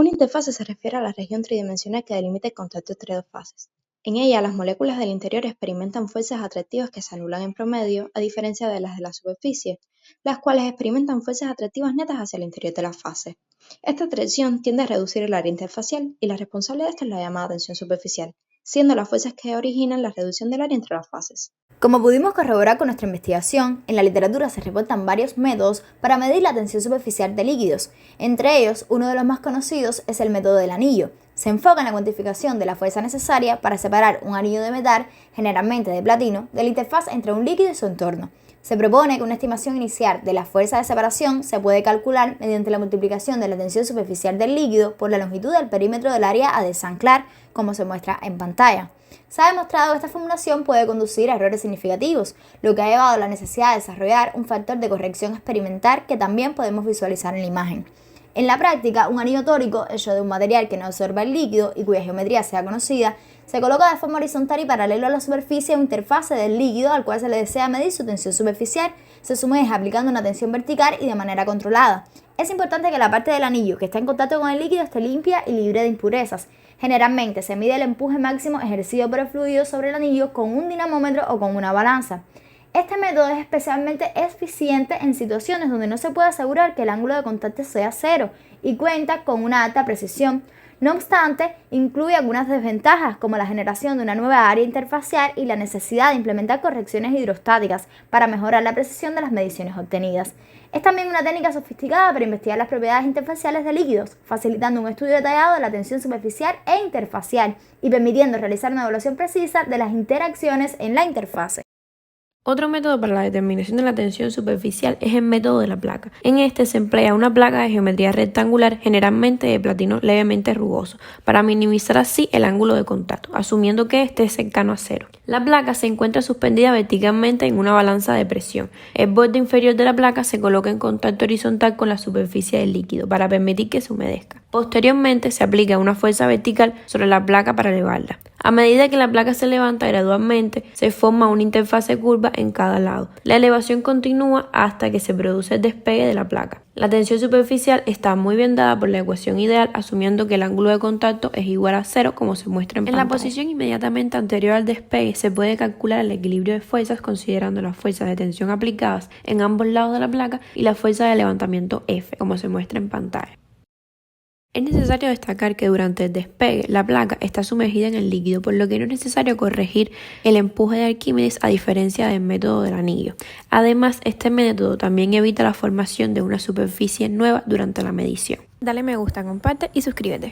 Una interfase se refiere a la región tridimensional que delimita el contacto entre dos fases. En ella, las moléculas del interior experimentan fuerzas atractivas que se anulan en promedio, a diferencia de las de la superficie, las cuales experimentan fuerzas atractivas netas hacia el interior de la fase. Esta atracción tiende a reducir el área interfacial y la responsable de esto es la llamada tensión superficial, siendo las fuerzas que originan la reducción del área entre las fases. Como pudimos corroborar con nuestra investigación, en la literatura se reportan varios métodos para medir la tensión superficial de líquidos. Entre ellos, uno de los más conocidos es el método del anillo. Se enfoca en la cuantificación de la fuerza necesaria para separar un anillo de metal, generalmente de platino, de la interfaz entre un líquido y su entorno. Se propone que una estimación inicial de la fuerza de separación se puede calcular mediante la multiplicación de la tensión superficial del líquido por la longitud del perímetro del área a desanclar, como se muestra en pantalla. Se ha demostrado que esta formulación puede conducir a errores significativos, lo que ha llevado a la necesidad de desarrollar un factor de corrección experimental que también podemos visualizar en la imagen. En la práctica, un anillo tórico, hecho de un material que no absorba el líquido y cuya geometría sea conocida, se coloca de forma horizontal y paralelo a la superficie o interfase del líquido al cual se le desea medir su tensión superficial. Se sumerge aplicando una tensión vertical y de manera controlada. Es importante que la parte del anillo que está en contacto con el líquido esté limpia y libre de impurezas. Generalmente se mide el empuje máximo ejercido por el fluido sobre el anillo con un dinamómetro o con una balanza. Este método es especialmente eficiente en situaciones donde no se puede asegurar que el ángulo de contacto sea cero y cuenta con una alta precisión. No obstante, incluye algunas desventajas como la generación de una nueva área interfacial y la necesidad de implementar correcciones hidrostáticas para mejorar la precisión de las mediciones obtenidas. Es también una técnica sofisticada para investigar las propiedades interfaciales de líquidos, facilitando un estudio detallado de la tensión superficial e interfacial y permitiendo realizar una evaluación precisa de las interacciones en la interfase. Otro método para la determinación de la tensión superficial es el método de la placa. En este se emplea una placa de geometría rectangular, generalmente de platino levemente rugoso, para minimizar así el ángulo de contacto, asumiendo que este es cercano a cero. La placa se encuentra suspendida verticalmente en una balanza de presión. El borde inferior de la placa se coloca en contacto horizontal con la superficie del líquido para permitir que se humedezca. Posteriormente se aplica una fuerza vertical sobre la placa para elevarla. A medida que la placa se levanta gradualmente, se forma una interfase curva en cada lado. La elevación continúa hasta que se produce el despegue de la placa. La tensión superficial está muy bien dada por la ecuación ideal, asumiendo que el ángulo de contacto es igual a cero, como se muestra en pantalla. En la posición inmediatamente anterior al despegue se puede calcular el equilibrio de fuerzas considerando las fuerzas de tensión aplicadas en ambos lados de la placa y la fuerza de levantamiento F, como se muestra en pantalla. Es necesario destacar que durante el despegue la placa está sumergida en el líquido, por lo que no es necesario corregir el empuje de Arquímedes a diferencia del método del anillo. Además, este método también evita la formación de una superficie nueva durante la medición. Dale me gusta, comparte y suscríbete.